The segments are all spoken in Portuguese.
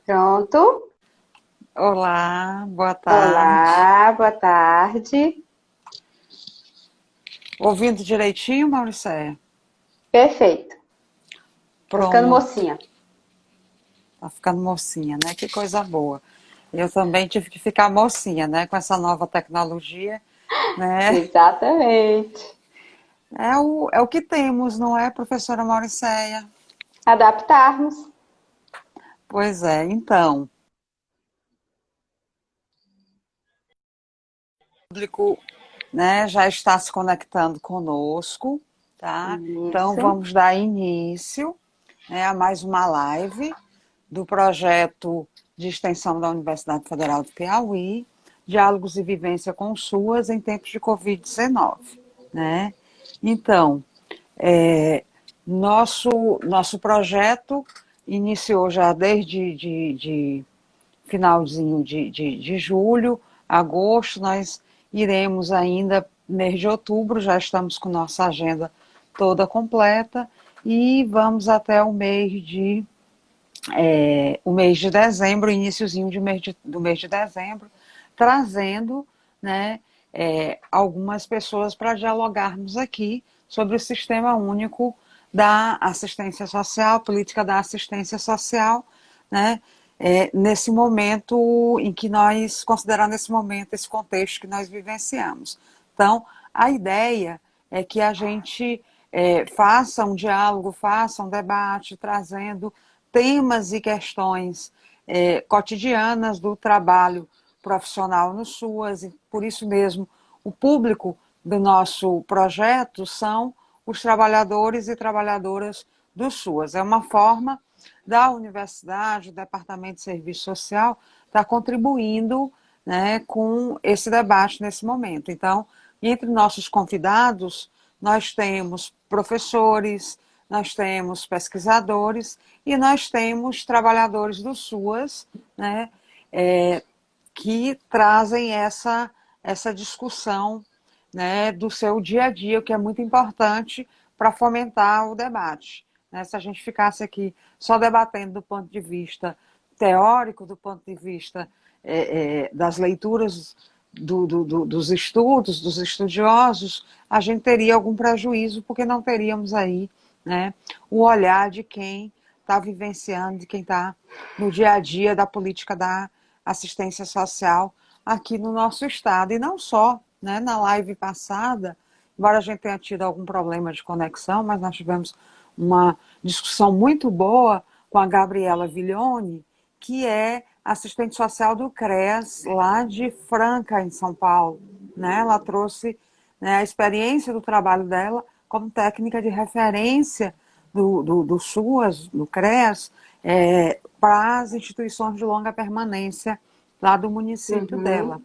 Pronto. Olá, boa tarde. Olá, boa tarde. Ouvindo direitinho, Mauricéia? Perfeito. Tá ficando Pronto. mocinha. Tá ficando mocinha, né? Que coisa boa. Eu também tive que ficar mocinha, né? Com essa nova tecnologia, né? Exatamente. É o que temos, não é, professora Mauricéia? Adaptarmos. Pois é, então. O público, né, já está se conectando conosco, tá? Então Isso. vamos dar início, né, a mais uma live do projeto de extensão da Universidade Federal do Piauí, Diálogos e Vivência com SUAS em tempos de Covid-19, né? Então, é, nosso projeto iniciou já desde de finalzinho de julho, agosto, nós iremos ainda, mês de outubro, já estamos com nossa agenda toda completa, e vamos até o mês de dezembro, iniciozinho do mês de dezembro, trazendo, né, algumas pessoas para dialogarmos aqui sobre o Sistema Único da Assistência Social, política da assistência social, né, nesse momento em que nós, considerando esse momento, esse contexto que nós vivenciamos. Então, a ideia é que a gente faça um diálogo, faça um debate, trazendo temas e questões cotidianas do trabalho profissional no SUAS, e por isso mesmo o público do nosso projeto são os trabalhadores e trabalhadoras do SUAS. É uma forma da universidade, do Departamento de Serviço Social, estar contribuindo, né, com esse debate nesse momento. Então, entre nossos convidados, nós temos professores, nós temos pesquisadores e nós temos trabalhadores do SUAS, né, que trazem essa discussão, né, do seu dia a dia, o que é muito importante para fomentar o debate. Né? Se a gente ficasse aqui só debatendo do ponto de vista teórico, do ponto de vista das leituras dos estudos, dos estudiosos, a gente teria algum prejuízo, porque não teríamos aí, né, o olhar de quem está vivenciando, de quem está no dia a dia da política da assistência social aqui no nosso estado. E não só, né, na live passada, embora a gente tenha tido algum problema de conexão, mas nós tivemos uma discussão muito boa com a Gabriela Viglione, que é assistente social do CREAS, lá de Franca, em São Paulo. Né? Ela trouxe, né, a experiência do trabalho dela como técnica de referência do SUAS, do CREAS, para as instituições de longa permanência lá do município dela. Uhum.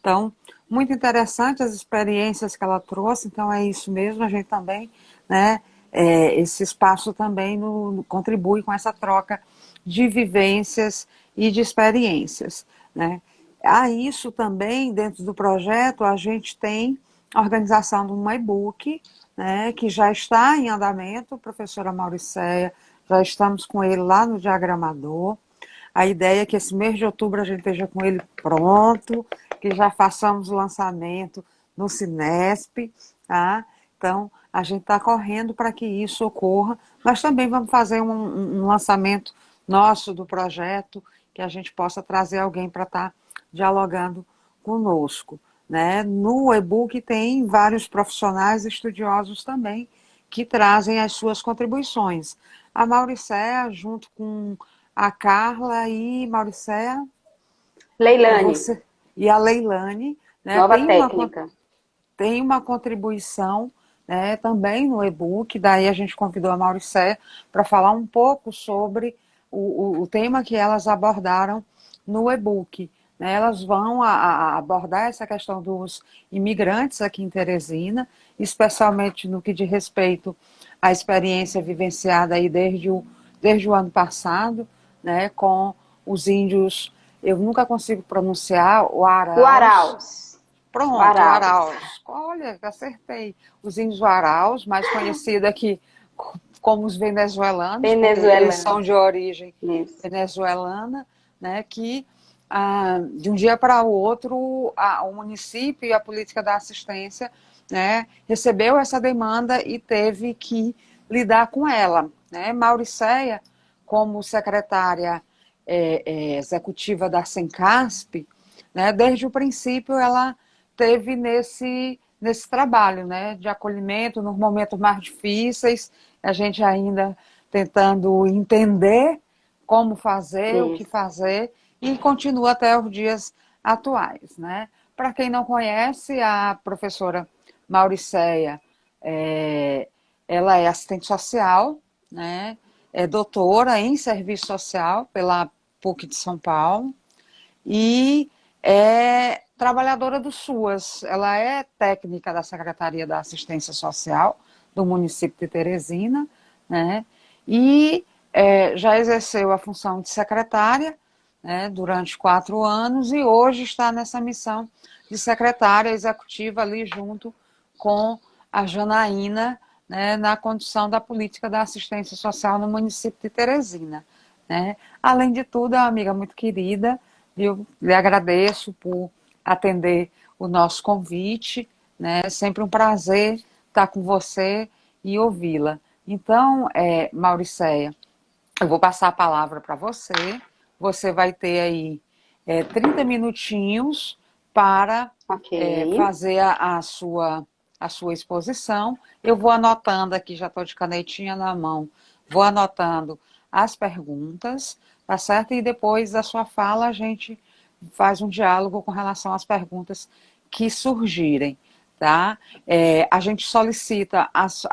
Então, muito interessante as experiências que ela trouxe, então é isso mesmo, a gente também, né, esse espaço também contribui com essa troca de vivências e de experiências, né. A isso também, dentro do projeto, a gente tem a organização de um e-book, né, que já está em andamento, professora Mauricéia, já estamos com ele lá no Diagramador. A ideia é que esse mês de outubro a gente esteja com ele pronto, que já façamos o lançamento no Cinesp, tá? Então, a gente está correndo para que isso ocorra. Nós também vamos fazer um lançamento nosso do projeto, que a gente possa trazer alguém para estar dialogando conosco. Né? No e-book tem vários profissionais estudiosos também que trazem as suas contribuições. A Mauricéia, junto com a Carla e Mauricéia, e Leilane, você e a Leilane, né, nova técnica. tem uma contribuição, né, também no e-book. Daí a gente convidou a Mauricéia para falar um pouco sobre o tema que elas abordaram no e-book. Né? Elas vão abordar essa questão dos imigrantes aqui em Teresina, especialmente no que diz respeito à experiência vivenciada aí desde o ano passado, né, com os índios. Eu nunca consigo pronunciar o O Araus. Araus. O Pronto, o Araus. Araus. Olha, acertei. Os índios Araus, mais conhecidos aqui como os venezuelanos, porque eles Venezuelano. são de origem Isso. venezuelana, né, que de um dia para o outro o município e a política da assistência, né, recebeu essa demanda e teve que lidar com ela, né? Mauricéia, como secretária executiva da Sencasp, né, desde o princípio ela teve nesse trabalho, né, de acolhimento nos momentos mais difíceis, a gente ainda tentando entender como fazer, o que fazer, e continua até os dias atuais, né? Para quem não conhece, a professora Mauricéia, ela é assistente social, né? É doutora em serviço social pela PUC de São Paulo e é trabalhadora do SUAS. Ela é técnica da Secretaria da Assistência Social do município de Teresina, né? E já exerceu a função de secretária, né, durante 4 anos e hoje está nessa missão de secretária executiva ali junto com a Janaína, né, na condução da política da assistência social no município de Teresina, né? Além de tudo, é uma amiga muito querida, eu lhe agradeço por atender o nosso convite, né? É sempre um prazer estar com você e ouvi-la. Então, Mauricéia, eu vou passar a palavra para você. Você vai ter aí 30 minutinhos para fazer a sua exposição. Eu vou anotando aqui, já estou de canetinha na mão, vou anotando as perguntas, tá certo? E depois da sua fala a gente faz um diálogo com relação às perguntas que surgirem, tá? A gente solicita as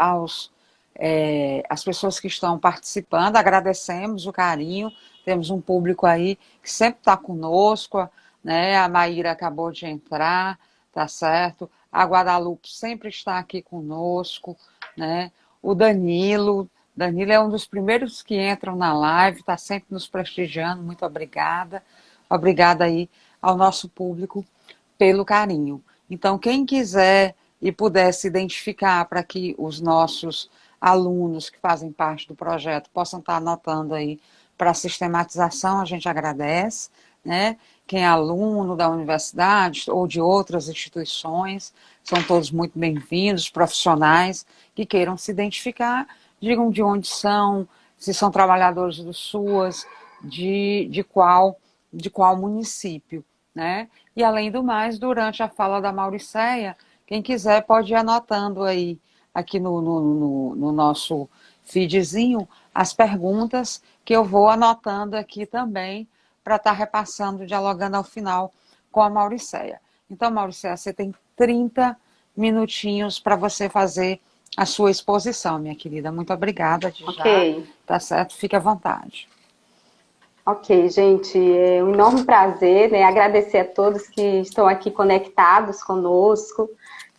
pessoas que estão participando, agradecemos o carinho, temos um público aí que sempre está conosco, né? A Maíra acabou de entrar, tá certo? A Guadalupe sempre está aqui conosco, né? O Danilo é um dos primeiros que entram na live, está sempre nos prestigiando, muito obrigada. Obrigada aí ao nosso público pelo carinho. Então, quem quiser e puder se identificar para que os nossos alunos que fazem parte do projeto possam estar anotando aí para a sistematização, a gente agradece, né? Quem é aluno da universidade ou de outras instituições, são todos muito bem-vindos, profissionais que queiram se identificar, digam de onde são, se são trabalhadores do SUAS, de qual município, né? E além do mais, durante a fala da Mauricéia, quem quiser pode ir anotando aí, aqui no nosso feedzinho, as perguntas que eu vou anotando aqui também, para estar repassando, dialogando ao final com a Mauricéia. Então, Mauricéia, você tem 30 minutinhos para você fazer a sua exposição, minha querida. Muito obrigada de já. Tá certo? Fique à vontade. Ok, gente, é um enorme prazer, né? Agradecer a todos que estão aqui conectados conosco.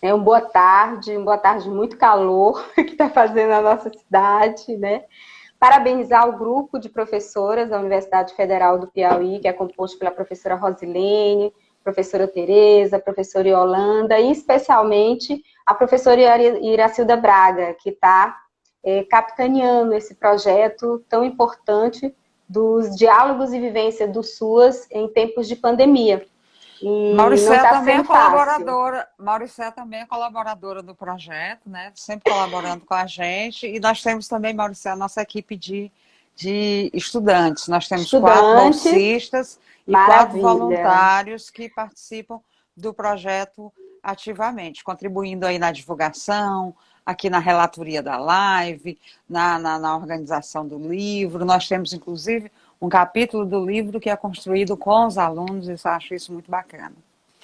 Uma boa tarde de muito calor que está fazendo na nossa cidade, né? Parabenizar o grupo de professoras da Universidade Federal do Piauí, que é composto pela professora Rosilene, professora Tereza, professora Yolanda e especialmente a professora Iracilda Braga, que está capitaneando esse projeto tão importante dos diálogos e vivência do SUAS em tempos de pandemia. E Mauricéia não também sendo é colaboradora. Mauricéia também é colaboradora do projeto, né? Sempre colaborando com a gente. E nós temos também, Mauricéia, a nossa equipe de estudantes. Nós temos 4 bolsistas e 4 voluntários que participam do projeto ativamente, contribuindo aí na divulgação, aqui na relatoria da live, na organização do livro. Nós temos, inclusive, um capítulo do livro que é construído com os alunos, eu acho isso muito bacana.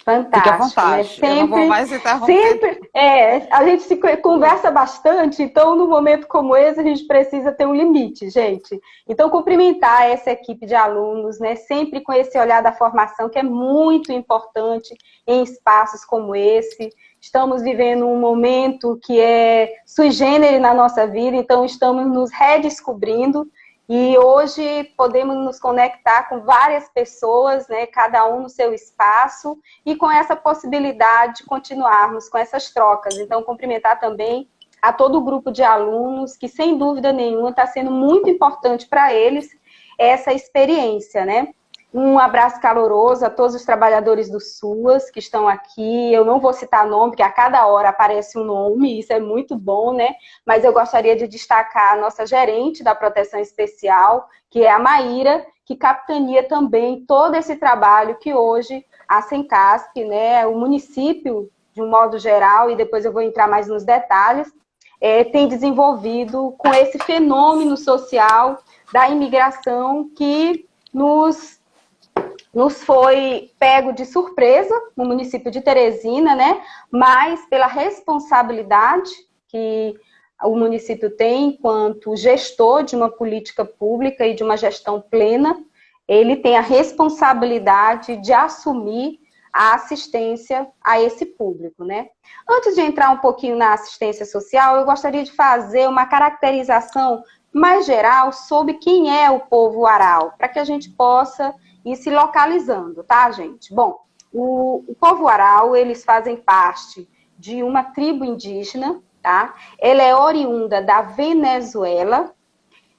Fantástico, fique à vontade, né? Sempre, eu não vou mais interromper. A gente se conversa bastante, então no momento como esse a gente precisa ter um limite, gente. Então cumprimentar essa equipe de alunos, né? Sempre com esse olhar da formação que é muito importante em espaços como esse. Estamos vivendo um momento que é sui generis na nossa vida, então estamos nos redescobrindo. E hoje podemos nos conectar com várias pessoas, né, cada um no seu espaço, e com essa possibilidade de continuarmos com essas trocas. Então, cumprimentar também a todo o grupo de alunos, que sem dúvida nenhuma está sendo muito importante para eles essa experiência, né? Um abraço caloroso a todos os trabalhadores do SUAS que estão aqui. Eu não vou citar nome, porque a cada hora aparece um nome, isso é muito bom, né? Mas eu gostaria de destacar a nossa gerente da Proteção Especial, que é a Maíra, que capitania também todo esse trabalho que hoje a Sencasp, né, o município, de um modo geral, e depois eu vou entrar mais nos detalhes, tem desenvolvido com esse fenômeno social da imigração que nos foi pego de surpresa no município de Teresina, né? Mas pela responsabilidade que o município tem enquanto gestor de uma política pública e de uma gestão plena, ele tem a responsabilidade de assumir a assistência a esse público, né? Antes de entrar um pouquinho na assistência social, eu gostaria de fazer uma caracterização mais geral sobre quem é o povo Aral, para que a gente possa ir se localizando, tá, gente? Bom, o povo Aral, eles fazem parte de uma tribo indígena, tá? Ela é oriunda da Venezuela.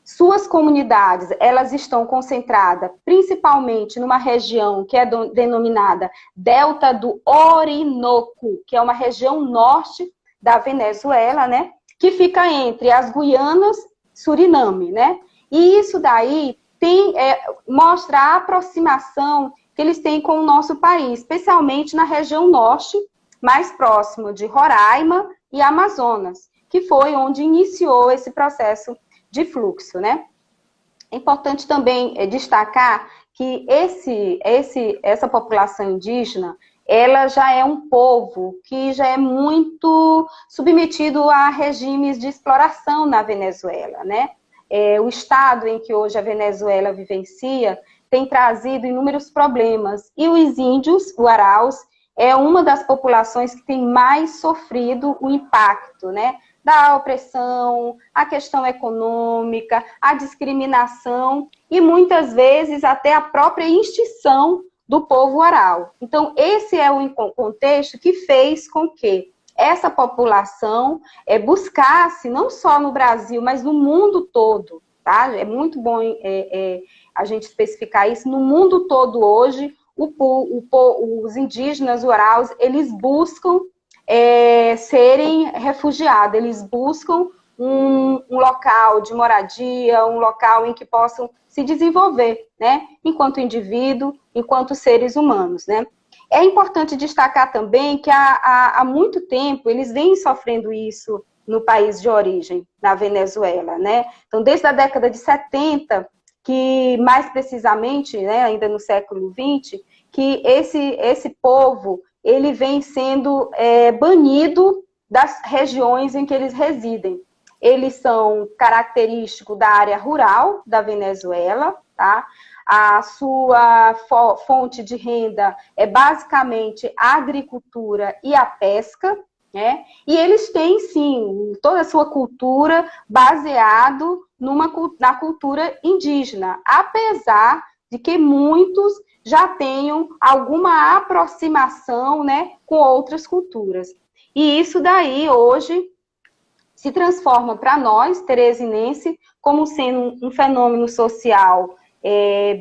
Suas comunidades, elas estão concentradas principalmente numa região que é denominada Delta do Orinoco, que é uma região norte da Venezuela, né? Que fica entre as Guianas e Suriname, né? E isso daí mostra a aproximação que eles têm com o nosso país, especialmente na região norte, mais próximo de Roraima e Amazonas, que foi onde iniciou esse processo de fluxo, né? É importante também destacar que essa população indígena, ela já é um povo que já é muito submetido a regimes de exploração na Venezuela, né? O estado em que hoje a Venezuela vivencia tem trazido inúmeros problemas, e os índios, o Araus, é uma das populações que tem mais sofrido o impacto, né? Da opressão, a questão econômica, a discriminação e muitas vezes até a própria extinção do povo Aral. Então, esse é o contexto que fez com que essa população buscasse, não só no Brasil, mas no mundo todo, tá? É muito bom a gente especificar isso. No mundo todo hoje, os indígenas, os Araus, eles buscam serem refugiados, eles buscam um local de moradia, um local em que possam se desenvolver, né? Enquanto indivíduo, enquanto seres humanos, né? É importante destacar também que há muito tempo eles vêm sofrendo isso no país de origem, na Venezuela, né? Então, desde a década de 70, que mais precisamente, né, ainda no século XX, que esse povo ele vem sendo banido das regiões em que eles residem. Eles são característicos da área rural da Venezuela, tá? A sua fonte de renda é basicamente a agricultura e a pesca, né? E eles têm, sim, toda a sua cultura baseado na cultura indígena, apesar de que muitos já tenham alguma aproximação, né, com outras culturas. E isso daí, hoje, se transforma para nós, teresinense, como sendo um fenômeno social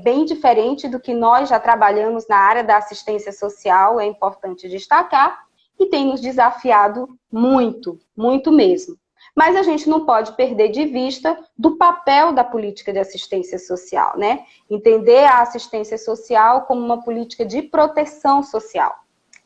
bem diferente do que nós já trabalhamos na área da assistência social, é importante destacar, e tem nos desafiado muito, muito mesmo. Mas a gente não pode perder de vista do papel da política de assistência social, né? Entender a assistência social como uma política de proteção social,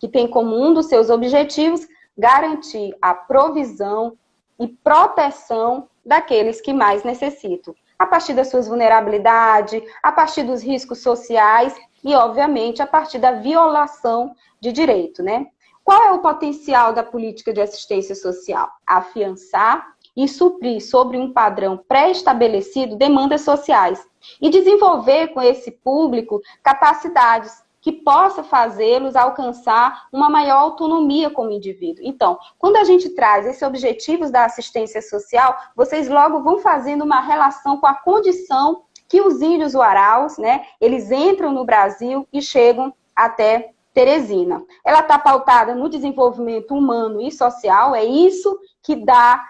que tem como um dos seus objetivos garantir a provisão e proteção daqueles que mais necessitam, a partir das suas vulnerabilidades, a partir dos riscos sociais e, obviamente, a partir da violação de direito, né? Qual é o potencial da política de assistência social? Afiançar e suprir sobre um padrão pré-estabelecido demandas sociais e desenvolver com esse público capacidades que possa fazê-los alcançar uma maior autonomia como indivíduo. Então, quando a gente traz esses objetivos da assistência social, vocês logo vão fazendo uma relação com a condição que os índios Araus, né, eles entram no Brasil e chegam até Teresina. Ela está pautada no desenvolvimento humano e social, é isso que dá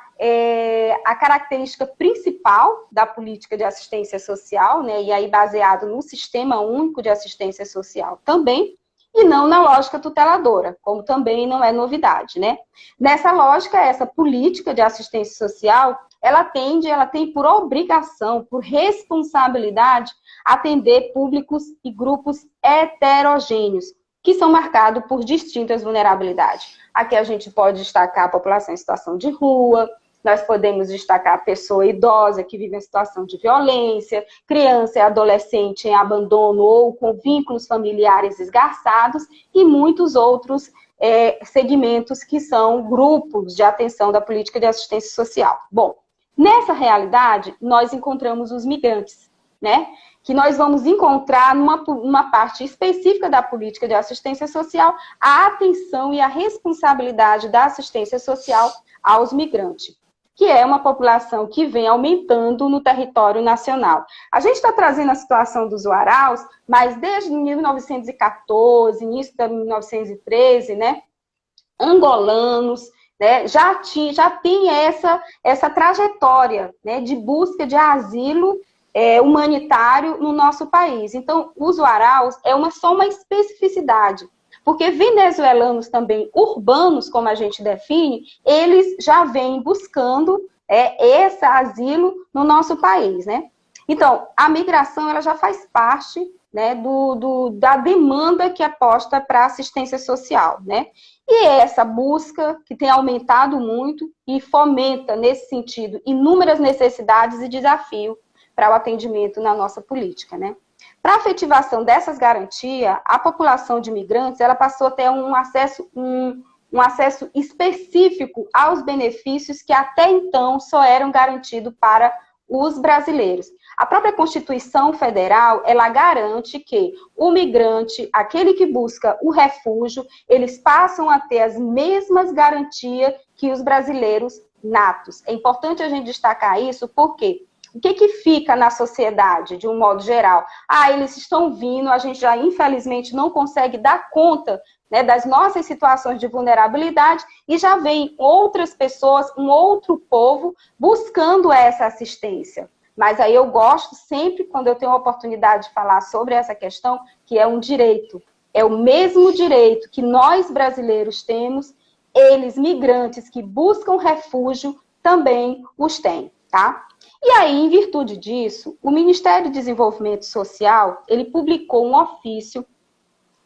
a característica principal da política de assistência social, né, e aí baseado no Sistema Único de Assistência Social também, e não na lógica tuteladora, como também não é novidade, né? Nessa lógica, essa política de assistência social, ela tem por obrigação, por responsabilidade, atender públicos e grupos heterogêneos, que são marcados por distintas vulnerabilidades. Aqui a gente pode destacar a população em situação de rua, nós podemos destacar a pessoa idosa que vive em situação de violência, criança e adolescente em abandono ou com vínculos familiares esgarçados e muitos outros segmentos que são grupos de atenção da política de assistência social. Bom, nessa realidade, nós encontramos os migrantes, né? Que nós vamos encontrar numa parte específica da política de assistência social a atenção e a responsabilidade da assistência social aos migrantes, que é uma população que vem aumentando no território nacional. A gente está trazendo a situação dos Uaraus, mas desde 1914, início de 1913, né, angolanos, né, já tem essa trajetória, né, de busca de asilo humanitário no nosso país. Então, os Uaraus só uma especificidade, porque venezuelanos também urbanos, como a gente define, eles já vêm buscando esse asilo no nosso país, né? Então, a migração ela já faz parte, né, da demanda que é posta para a assistência social, né? E essa busca que tem aumentado muito e fomenta, nesse sentido, inúmeras necessidades e desafios para o atendimento na nossa política, né? Para a efetivação dessas garantias, a população de imigrantes ela passou a ter um acesso específico aos benefícios que até então só eram garantidos para os brasileiros. A própria Constituição Federal, ela garante que o migrante, aquele que busca o refúgio, eles passam a ter as mesmas garantias que os brasileiros natos. É importante a gente destacar isso, porque o que fica na sociedade, de um modo geral? Eles estão vindo, a gente já, infelizmente, não consegue dar conta, né, das nossas situações de vulnerabilidade e já vem outras pessoas, um outro povo, buscando essa assistência. Mas aí eu gosto sempre, quando eu tenho a oportunidade de falar sobre essa questão, que é um direito. É o mesmo direito que nós, brasileiros, temos, eles, migrantes que buscam refúgio, também os têm, tá? E aí, em virtude disso, o Ministério do Desenvolvimento Social, ele publicou um ofício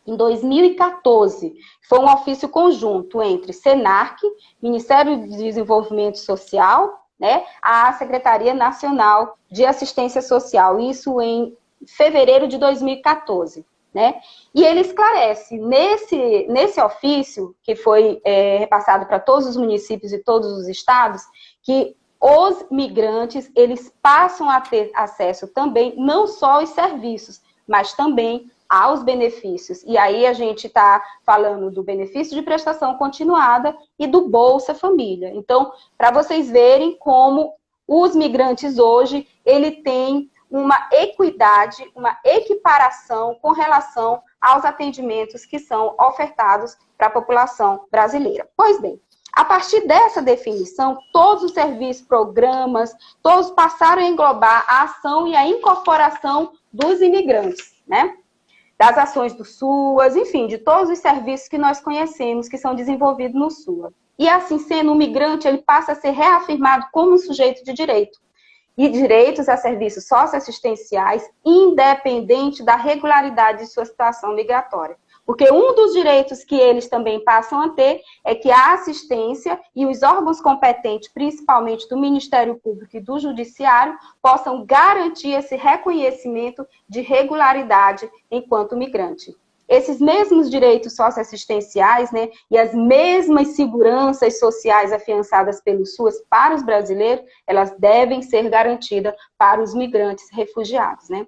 em 2014, foi um ofício conjunto entre SENARC, Ministério do Desenvolvimento Social, né, a Secretaria Nacional de Assistência Social, isso em fevereiro de 2014, né? E ele esclarece, nesse ofício, que foi repassado para todos os municípios e todos os estados, que os migrantes, eles passam a ter acesso também, não só aos serviços, mas também aos benefícios. E aí a gente está falando do benefício de prestação continuada e do Bolsa Família. Então, para vocês verem como os migrantes hoje, ele tem uma equidade, uma equiparação com relação aos atendimentos que são ofertados para a população brasileira. Pois bem, a partir dessa definição, todos os serviços, programas, todos passaram a englobar a ação e a incorporação dos imigrantes, né? Das ações do SUAS, enfim, de todos os serviços que nós conhecemos, que são desenvolvidos no SUAS. E assim sendo, o migrante ele passa a ser reafirmado como um sujeito de direito. E direitos a serviços socioassistenciais, independente da regularidade de sua situação migratória. Porque um dos direitos que eles também passam a ter é que a assistência e os órgãos competentes, principalmente do Ministério Público e do Judiciário, possam garantir esse reconhecimento de regularidade enquanto migrante. Esses mesmos direitos socioassistenciais, né, e as mesmas seguranças sociais afiançadas pelo SUAS para os brasileiros, elas devem ser garantidas para os migrantes refugiados, né?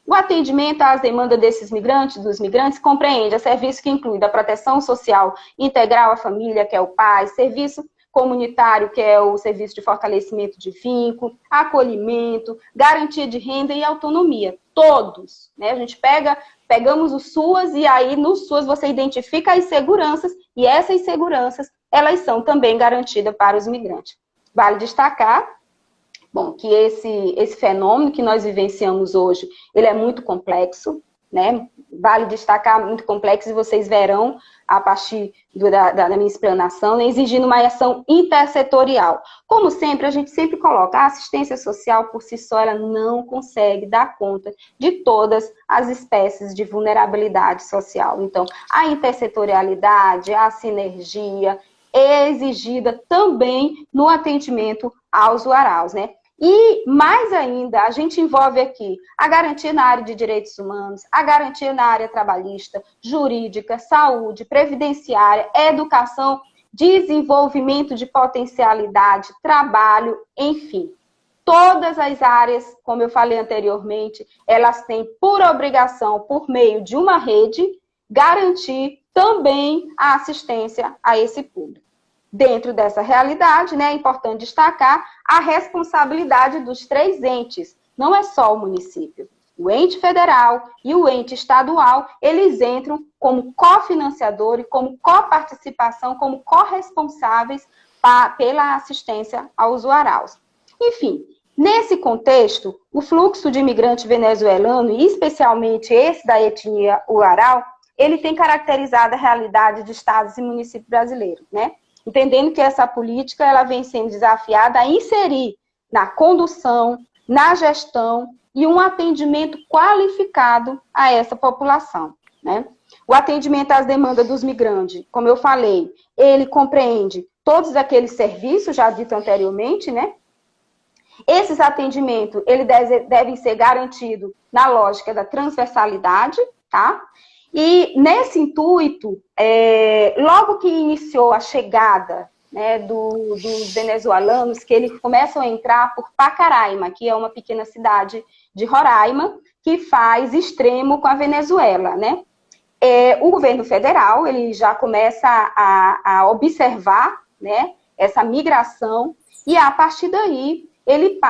O atendimento às demandas dos migrantes, compreende a serviço que inclui da proteção social integral à família, que é o PAI, serviço comunitário, que é o serviço de fortalecimento de vínculo, acolhimento, garantia de renda e autonomia. Todos, né? A gente pegamos o SUAS e aí no SUAS você identifica as seguranças e essas seguranças, elas são também garantidas para os migrantes. Vale destacar, bom, que esse fenômeno que nós vivenciamos hoje, ele é muito complexo, né? Vale destacar, muito complexo, e vocês verão, a partir da minha explanação, né, exigindo uma ação intersetorial. Como sempre, a gente sempre coloca, a assistência social, por si só, ela não consegue dar conta de todas as espécies de vulnerabilidade social. Então, a intersetorialidade, a sinergia é exigida também no atendimento aos uaraus, né? E, mais ainda, a gente envolve aqui a garantia na área de direitos humanos, a garantia na área trabalhista, jurídica, saúde, previdenciária, educação, desenvolvimento de potencialidade, trabalho, enfim. Todas as áreas, como eu falei anteriormente, elas têm por obrigação, por meio de uma rede, garantir também a assistência a esse público. Dentro dessa realidade, né, é importante destacar a responsabilidade dos três entes. Não é só o município. O ente federal e o ente estadual, eles entram como cofinanciadores, como coparticipação, como corresponsáveis pela assistência aos uaraus. Enfim, nesse contexto, o fluxo de imigrante venezuelano, e especialmente esse da etnia uaral, ele tem caracterizado a realidade de estados e municípios brasileiros, né? Entendendo que essa política ela vem sendo desafiada a inserir na condução, na gestão e um atendimento qualificado a essa população, né? O atendimento às demandas dos migrantes, como eu falei, ele compreende todos aqueles serviços já dito anteriormente, né? Esses atendimentos, eles devem ser garantidos na lógica da transversalidade, tá? E nesse intuito, logo que iniciou a chegada, né, dos venezuelanos, que eles começam a entrar por Pacaraima, que é uma pequena cidade de Roraima, que faz extremo com a Venezuela, né? O governo federal, ele já começa a observar, né, essa migração, e a partir daí, ele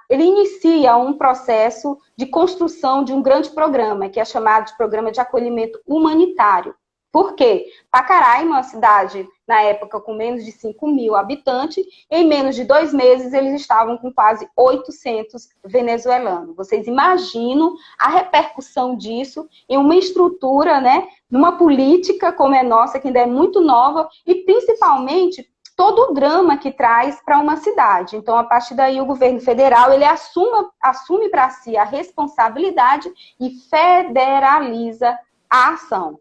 ele inicia um processo de construção de um grande programa, que é chamado de Programa de Acolhimento Humanitário. Por quê? Pacaraima, uma cidade, na época, com menos de 5 mil habitantes, em menos de 2 meses, eles estavam com quase 800 venezuelanos. Vocês imaginam a repercussão disso em uma estrutura, né, numa política como é nossa, que ainda é muito nova, e principalmente todo o drama que traz para uma cidade. Então, a partir daí, o governo federal ele assume para si a responsabilidade e federaliza a ação.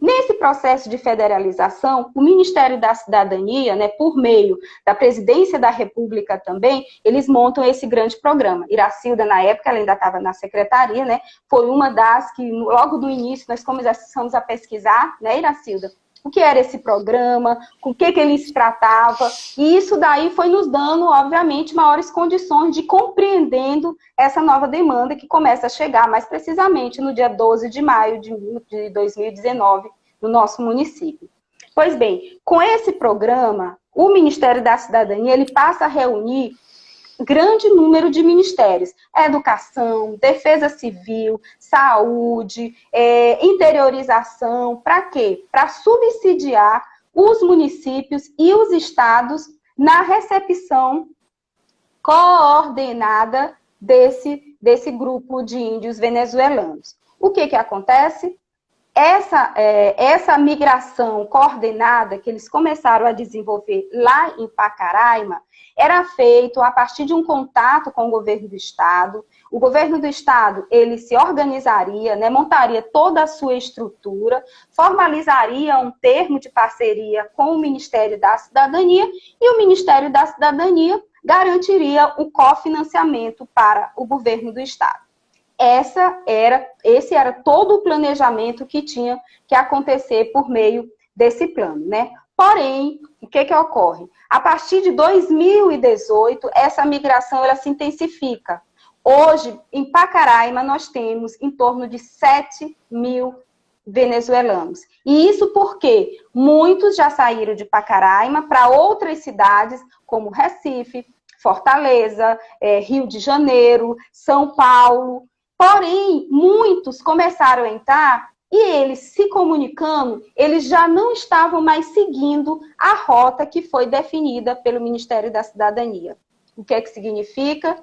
Nesse processo de federalização, o Ministério da Cidadania, né, por meio da Presidência da República também, eles montam esse grande programa. Iracilda, na época, ela ainda estava na secretaria, né, foi uma das que, logo do início, nós começamos a pesquisar, né, Iracilda? O que era esse programa, com o que ele se tratava, e isso daí foi nos dando, obviamente, maiores condições de compreendendo essa nova demanda que começa a chegar, mais precisamente, no dia 12 de maio de 2019, no nosso município. Pois bem, com esse programa, o Ministério da Cidadania, ele passa a reunir grande número de ministérios, educação, defesa civil, saúde, interiorização, para quê? Para subsidiar os municípios e os estados na recepção coordenada desse grupo de índios venezuelanos. O que acontece? Essa migração coordenada que eles começaram a desenvolver lá em Pacaraima era feito a partir de um contato com o governo do estado. O governo do estado, ele se organizaria, né, montaria toda a sua estrutura, formalizaria um termo de parceria com o Ministério da Cidadania e o Ministério da Cidadania garantiria o cofinanciamento para o governo do estado. Esse era todo o planejamento que tinha que acontecer por meio desse plano, né? Porém, o que ocorre? A partir de 2018, essa migração ela se intensifica. Hoje, em Pacaraima, nós temos em torno de 7 mil venezuelanos. E isso porque muitos já saíram de Pacaraima para outras cidades, como Recife, Fortaleza, Rio de Janeiro, São Paulo. Porém, muitos começaram a entrar E eles se comunicando, eles já não estavam mais seguindo a rota que foi definida pelo Ministério da Cidadania. O que é que significa?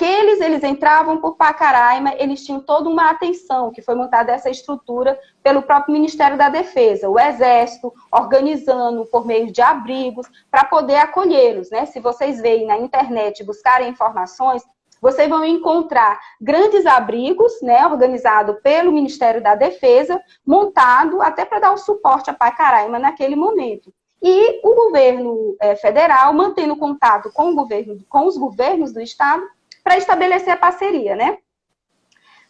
Eles entravam por Pacaraima, eles tinham toda uma atenção, que foi montada essa estrutura pelo próprio Ministério da Defesa, o Exército, organizando por meio de abrigos, para poder acolhê-los, né? Se vocês veem na internet, buscarem informações, vocês vão encontrar grandes abrigos, né, organizados pelo Ministério da Defesa, montado até para dar o suporte a Pacaraima naquele momento. E o governo federal mantendo contato com os governos do estado para estabelecer a parceria, né?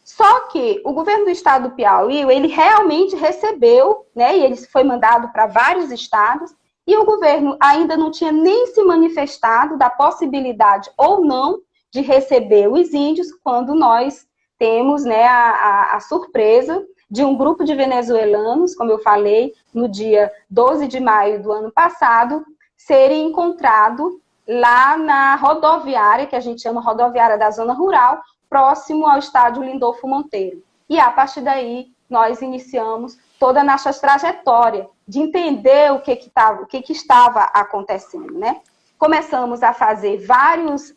Só que o governo do estado do Piauí, ele realmente recebeu, né, e ele foi mandado para vários estados, e o governo ainda não tinha nem se manifestado da possibilidade ou não de receber os índios, quando nós temos, né, a surpresa de um grupo de venezuelanos, como eu falei, no dia 12 de maio do ano passado, serem encontrados lá na rodoviária, que a gente chama rodoviária da zona rural, próximo ao estádio Lindolfo Monteiro. E a partir daí, nós iniciamos toda a nossa trajetória de entender o que estava acontecendo, né? Começamos a fazer vários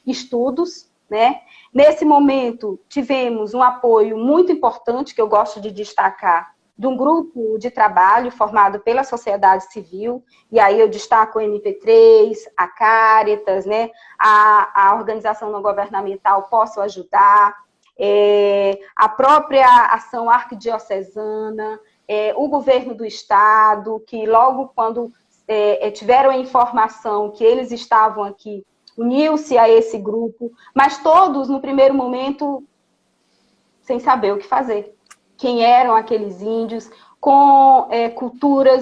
estudos, né? Nesse momento, tivemos um apoio muito importante, que eu gosto de destacar, de um grupo de trabalho formado pela sociedade civil, e aí eu destaco o MP3, a Caritas, né? A organização não governamental Posso Ajudar, a própria ação arquidiocesana, o governo do estado, que logo quando tiveram a informação que eles estavam aqui, uniu-se a esse grupo, mas todos, no primeiro momento, sem saber o que fazer. Quem eram aqueles índios, com cultura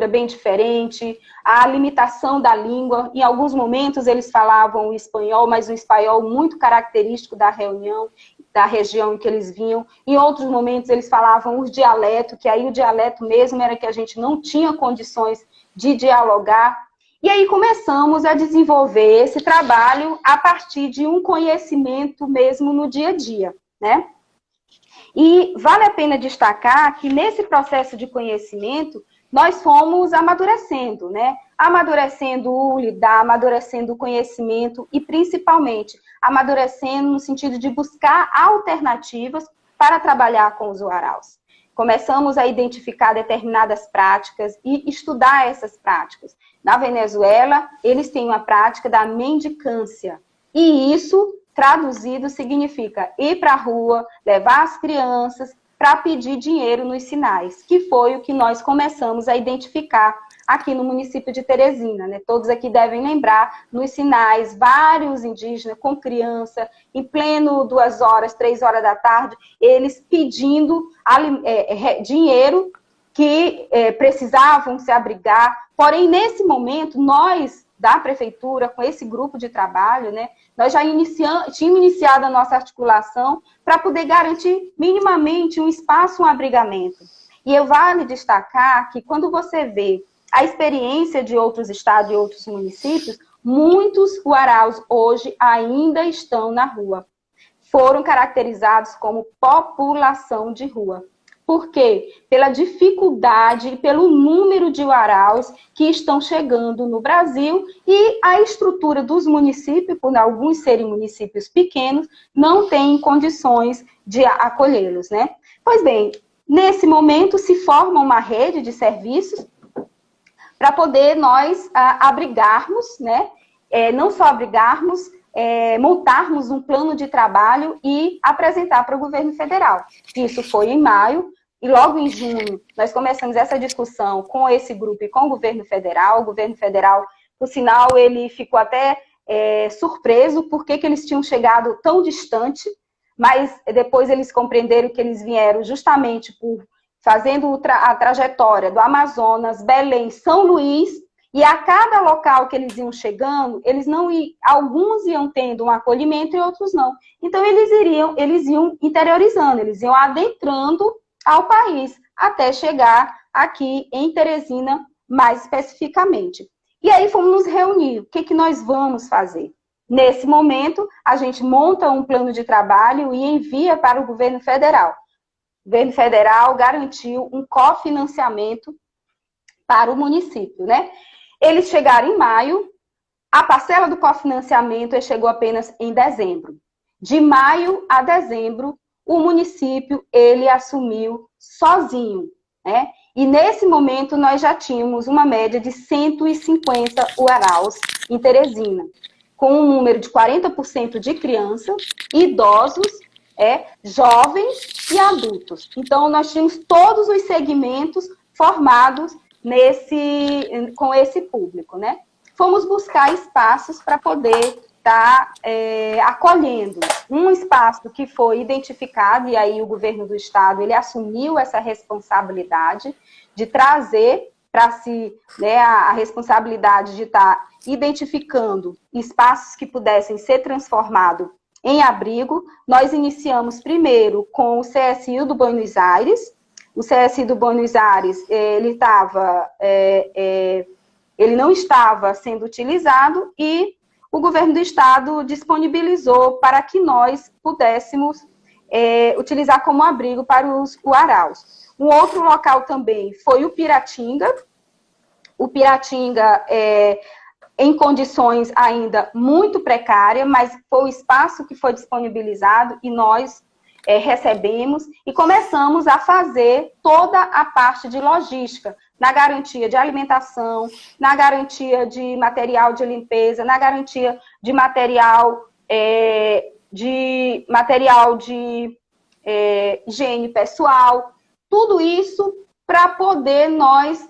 bem diferente, a limitação da língua. Em alguns momentos eles falavam o espanhol, mas um espanhol muito característico da região em que eles vinham. Em outros momentos eles falavam o dialeto, que aí o dialeto mesmo era que a gente não tinha condições de dialogar. E aí começamos a desenvolver esse trabalho a partir de um conhecimento mesmo no dia a dia, né? E vale a pena destacar que nesse processo de conhecimento, nós fomos amadurecendo, né? Amadurecendo o lidar, amadurecendo o conhecimento e, principalmente, amadurecendo no sentido de buscar alternativas para trabalhar com os uaraus. Começamos a identificar determinadas práticas e estudar essas práticas. Na Venezuela, eles têm uma prática da mendicância. E isso, traduzido, significa ir para a rua, levar as crianças para pedir dinheiro nos sinais, que foi o que nós começamos a identificar aqui no município de Teresina, né? Todos aqui devem lembrar, nos sinais, vários indígenas com criança, em pleno 2 horas, 3 horas da tarde, eles pedindo dinheiro que precisavam se abrigar. Porém, nesse momento, nós, da prefeitura, com esse grupo de trabalho, né, nós já tínhamos iniciado a nossa articulação para poder garantir minimamente um espaço, um abrigamento. E vale destacar que quando você vê a experiência de outros estados e outros municípios, muitos uaraus hoje ainda estão na rua. Foram caracterizados como população de rua. Por quê? Pela dificuldade e pelo número de uaraus que estão chegando no Brasil e a estrutura dos municípios, por alguns serem municípios pequenos, não tem condições de acolhê-los, né? Pois bem, nesse momento se forma uma rede de serviços para poder nós abrigarmos, né? Não só abrigarmos, montarmos um plano de trabalho e apresentar para o governo federal. Isso foi em maio, e logo em junho nós começamos essa discussão com esse grupo e com o governo federal. O governo federal, por sinal, ele ficou até surpreso porque que eles tinham chegado tão distante, mas depois eles compreenderam que eles vieram justamente fazendo a trajetória do Amazonas, Belém, São Luís, e a cada local que eles iam chegando, alguns iam tendo um acolhimento e outros não. Então, eles iam interiorizando, eles iam adentrando ao país, até chegar aqui em Teresina, mais especificamente. E aí fomos nos reunir. O que nós vamos fazer? Nesse momento, a gente monta um plano de trabalho e envia para o governo federal. O governo federal garantiu um cofinanciamento para o município, né? Eles chegaram em maio, a parcela do cofinanciamento chegou apenas em dezembro. De maio a dezembro, o município, ele assumiu sozinho, né? E nesse momento nós já tínhamos uma média de 150 uaraus em Teresina, com um número de 40% de crianças, idosos, jovens e adultos. Então nós tínhamos todos os segmentos formados com esse público, né? Fomos buscar espaços para poder estar acolhendo. Um espaço que foi identificado, e aí o governo do estado ele assumiu essa responsabilidade de trazer para si, né, a responsabilidade de estar identificando espaços que pudessem ser transformados em abrigo. Nós iniciamos primeiro com o CSI do Buenos Aires. O CSI do Buenos Aires, ele não estava sendo utilizado e o governo do estado disponibilizou para que nós pudéssemos utilizar como abrigo para os uaraus. Um outro local também foi o Piratinga. O Piratinga em condições ainda muito precárias, mas foi o espaço que foi disponibilizado e nós recebemos e começamos a fazer toda a parte de logística, na garantia de alimentação, na garantia de material de limpeza, na garantia de material de higiene pessoal, tudo isso para poder nós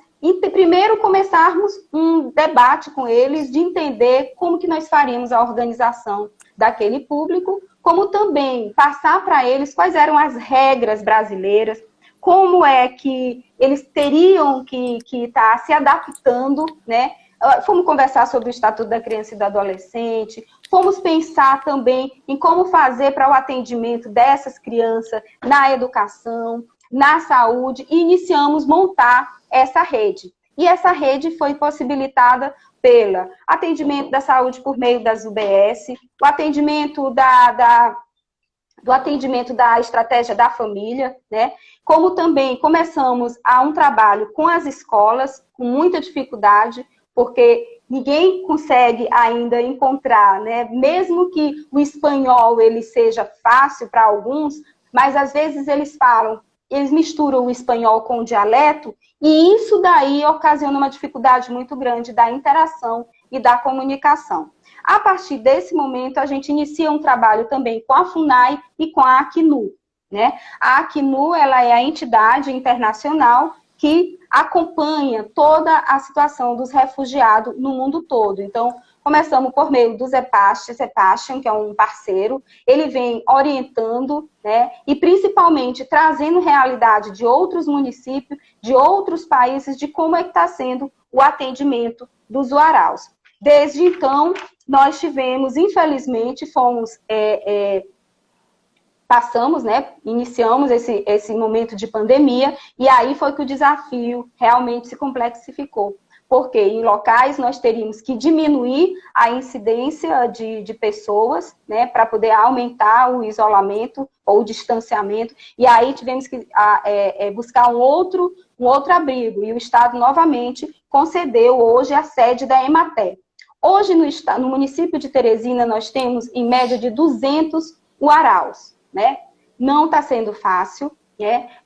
primeiro começarmos um debate com eles de entender como que nós faríamos a organização daquele público, como também passar para eles quais eram as regras brasileiras, como é que eles teriam que estar se adaptando, né? Fomos conversar sobre o Estatuto da Criança e do Adolescente, fomos pensar também em como fazer para o atendimento dessas crianças na educação, na saúde, e iniciamos montar essa rede. E essa rede foi possibilitada pelo atendimento da saúde por meio das UBS, o atendimento do atendimento da estratégia da família, né? Como também começamos a um trabalho com as escolas, com muita dificuldade, porque ninguém consegue ainda encontrar, né? Mesmo que o espanhol ele seja fácil para alguns, mas às vezes eles misturam o espanhol com o dialeto, e isso daí ocasiona uma dificuldade muito grande da interação e da comunicação. A partir desse momento, a gente inicia um trabalho também com a FUNAI e com a ACNUR, né? A ACNUR, ela é a entidade internacional que acompanha toda a situação dos refugiados no mundo todo. Então, começamos por meio do Sebastian, que é um parceiro, ele vem orientando, né, e principalmente trazendo realidade de outros municípios, de outros países, de como é que está sendo o atendimento dos uaraus. Desde então, nós tivemos, infelizmente, passamos, né, iniciamos esse momento de pandemia, e aí foi que o desafio realmente se complexificou. Porque em locais nós teríamos que diminuir a incidência de pessoas, né, para poder aumentar o isolamento ou o distanciamento, e aí tivemos que buscar um outro abrigo, e o Estado novamente concedeu hoje a sede da Emater. Hoje no município de Teresina nós temos em média de 200 uaraus, né? Não está sendo fácil.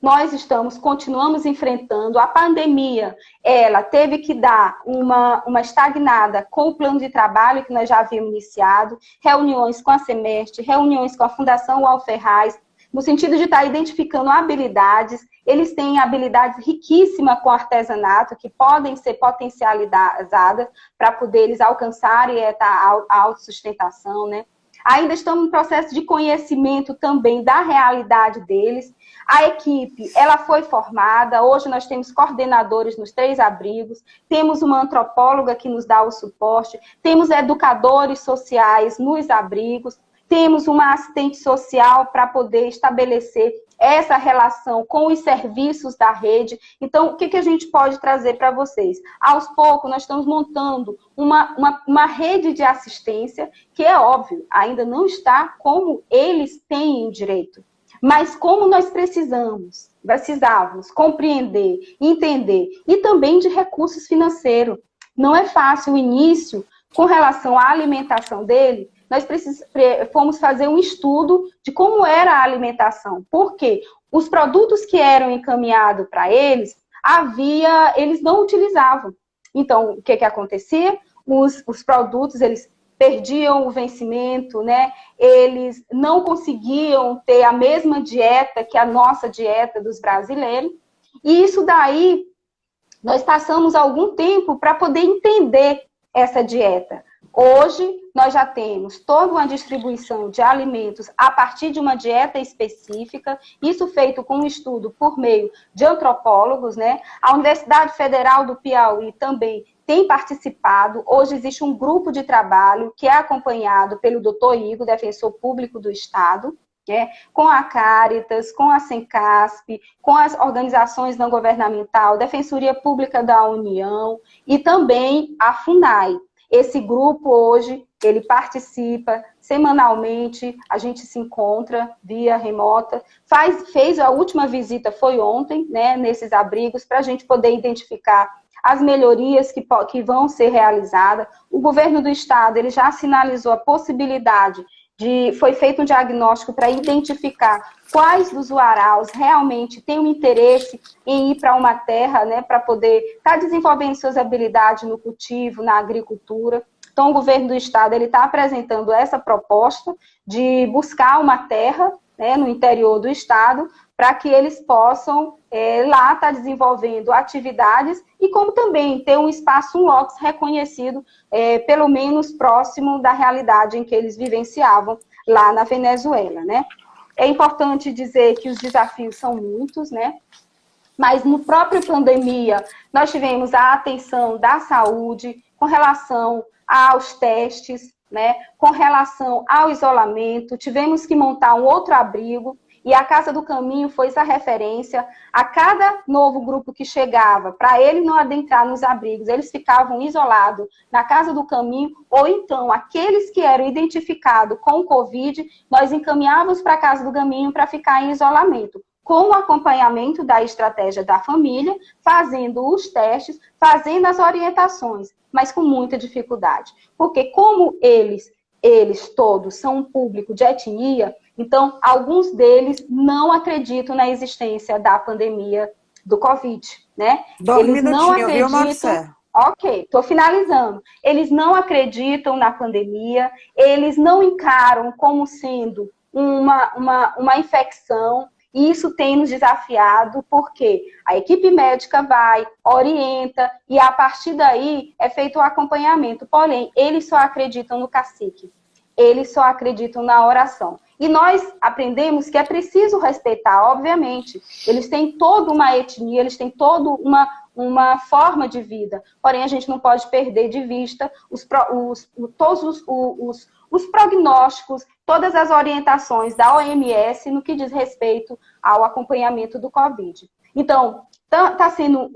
Nós continuamos enfrentando a pandemia, ela teve que dar uma estagnada com o plano de trabalho que nós já havíamos iniciado, reuniões com a Semestre, reuniões com a Fundação Walferraz, no sentido de estar identificando habilidades. Eles têm habilidades riquíssimas com artesanato, que podem ser potencializadas para poder eles alcançarem a autossustentação, né? Ainda estamos em processo de conhecimento também da realidade deles. A equipe, ela foi formada, hoje nós temos coordenadores nos 3 abrigos, temos uma antropóloga que nos dá o suporte, temos educadores sociais nos abrigos, temos uma assistente social para poder estabelecer essa relação com os serviços da rede. Então, o que a gente pode trazer para vocês? Aos poucos, nós estamos montando uma rede de assistência, que é óbvio, ainda não está como eles têm direito. Mas como nós precisávamos compreender, entender, e também de recursos financeiros. Não é fácil o início, com relação à alimentação dele, nós fomos fazer um estudo de como era a alimentação. Por quê? Os produtos que eram encaminhados para eles, eles não utilizavam. Então, o que acontecia? Os produtos, eles perdiam o vencimento, né? Eles não conseguiam ter a mesma dieta que a nossa dieta dos brasileiros. E isso daí, nós passamos algum tempo para poder entender essa dieta. Hoje, nós já temos toda uma distribuição de alimentos a partir de uma dieta específica, isso feito com um estudo por meio de antropólogos, né? A Universidade Federal do Piauí também tem participado. Hoje existe um grupo de trabalho que é acompanhado pelo Dr. Igor, defensor público do Estado, né, com a Caritas, com a Sencasp, com as organizações não governamentais, Defensoria Pública da União e também a FUNAI. Esse grupo hoje, ele participa semanalmente, a gente se encontra via remota, fez a última visita, foi ontem, né, nesses abrigos, para a gente poder identificar as melhorias que vão ser realizadas. O governo do estado, ele já sinalizou a possibilidade foi feito um diagnóstico para identificar quais dos uaraus realmente têm um interesse em ir para uma terra, né, para poder estar desenvolvendo suas habilidades no cultivo, na agricultura. Então, o governo do estado está apresentando essa proposta de buscar uma terra, né, no interior do estado, para que eles possam lá estar desenvolvendo atividades e como também ter um espaço, um locus reconhecido, pelo menos próximo da realidade em que eles vivenciavam lá na Venezuela, né? É importante dizer que os desafios são muitos, né? Mas no próprio pandemia, nós tivemos a atenção da saúde com relação aos testes, né? Com relação ao isolamento, tivemos que montar um outro abrigo, e a Casa do Caminho foi essa referência. A cada novo grupo que chegava, para ele não adentrar nos abrigos, eles ficavam isolados na Casa do Caminho, ou então, aqueles que eram identificados com o Covid, nós encaminhávamos para a Casa do Caminho para ficar em isolamento, com o acompanhamento da estratégia da família, fazendo os testes, fazendo as orientações, mas com muita dificuldade. Porque como eles todos são um público de etnia, então, alguns deles não acreditam na existência da pandemia do Covid, né? Eles não acreditam... Viu, Marcelo? Ok, estou finalizando. Eles não acreditam na pandemia, eles não encaram como sendo uma infecção, e isso tem nos desafiado, porque a equipe médica vai, orienta, e a partir daí é feito o acompanhamento. Porém, eles só acreditam no cacique, eles só acreditam na oração. E nós aprendemos que é preciso respeitar, obviamente. Eles têm toda uma etnia, eles têm toda uma forma de vida. Porém, a gente não pode perder de vista todos os prognósticos, todas as orientações da OMS no que diz respeito ao acompanhamento do Covid. Então, está sendo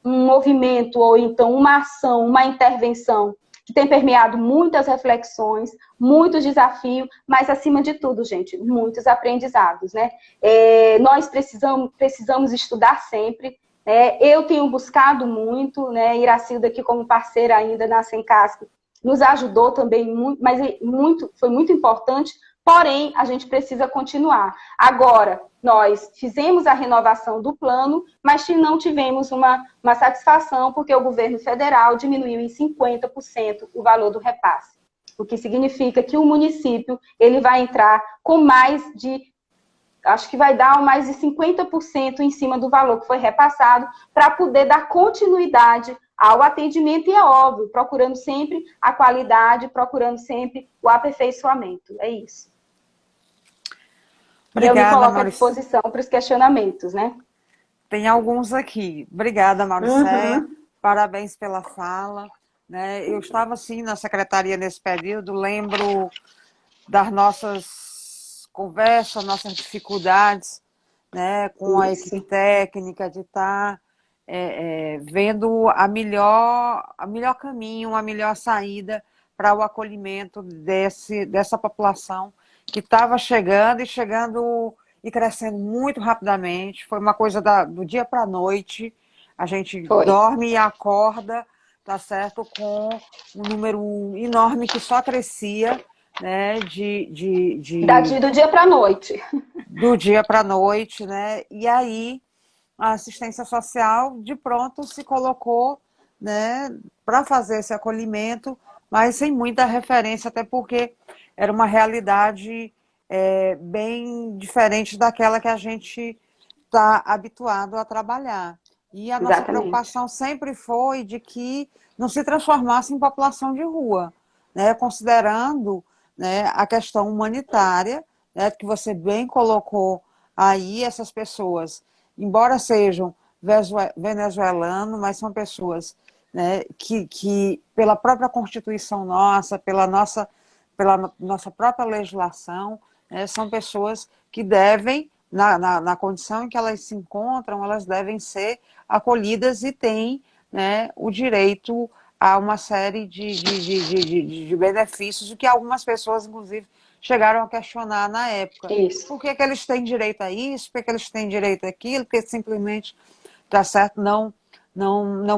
um movimento, ou então uma ação, uma intervenção, que tem permeado muitas reflexões, muitos desafios, mas, acima de tudo, gente, muitos aprendizados, né? Nós precisamos estudar sempre. Eu tenho buscado muito, né? Iracilda, aqui como parceira ainda na Sencasp, nos ajudou também muito, mas foi muito importante, porém, a gente precisa continuar. Agora, nós fizemos a renovação do plano, mas não tivemos uma satisfação, porque o governo federal diminuiu em 50% o valor do repasse. O que significa que o município ele vai entrar com acho que vai dar mais de 50% em cima do valor que foi repassado, para poder dar continuidade ao atendimento, e é óbvio, procurando sempre a qualidade, procurando sempre o aperfeiçoamento. É isso. Obrigada, eu me coloco à disposição para os questionamentos, né? Tem alguns aqui. Obrigada, Marcela. Parabéns pela fala. Né? Eu estava, assim, na secretaria nesse período, lembro das nossas conversas, nossas dificuldades, né, com a equipe técnica, de estar vendo a melhor caminho, a melhor saída para o acolhimento dessa população que estava chegando e chegando e crescendo muito rapidamente. Foi uma coisa do dia para a noite. A gente Foi. dorme e acorda, tá certo, com um número enorme que só crescia, né, Do dia para a noite. do dia para a noite, né? E aí a assistência social de pronto se colocou, né, para fazer esse acolhimento, mas sem muita referência, até porque era uma realidade bem diferente daquela que a gente está habituado a trabalhar. E a nossa Exatamente. preocupação sempre foi de que não se transformasse em população de rua, né, considerando, né, a questão humanitária, né, que você bem colocou aí, essas pessoas, embora sejam venezuelanos, mas são pessoas, né, que pela própria Constituição nossa, pela nossa própria legislação, né, são pessoas que devem, na condição em que elas se encontram, elas devem ser acolhidas e têm, né, o direito a uma série de benefícios, o que algumas pessoas, inclusive, chegaram a questionar na época. Isso. Por que eles têm direito a isso? Por que eles têm direito àquilo? Porque simplesmente, tá certo, não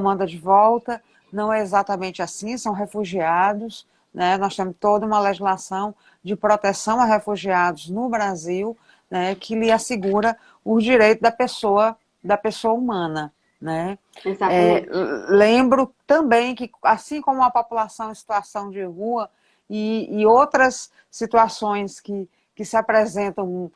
manda de volta. Não é exatamente assim, são refugiados, né? Nós temos toda uma legislação de proteção a refugiados no Brasil, né, que lhe assegura o direito da pessoa humana. Né? Exatamente. Lembro também que, assim como a população em situação de rua e outras situações que se apresentam,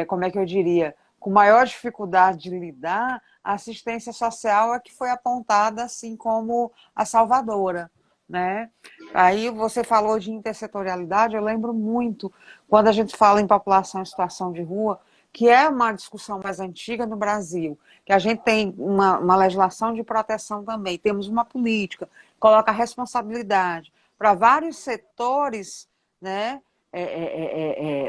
como é que eu diria, com maior dificuldade de lidar, a assistência social é que foi apontada assim como a salvadora. Né? Aí você falou de intersetorialidade, eu lembro muito, quando a gente fala em população em situação de rua, que é uma discussão mais antiga no Brasil, que a gente tem uma legislação de proteção também, temos uma política, coloca a responsabilidade para vários setores, né,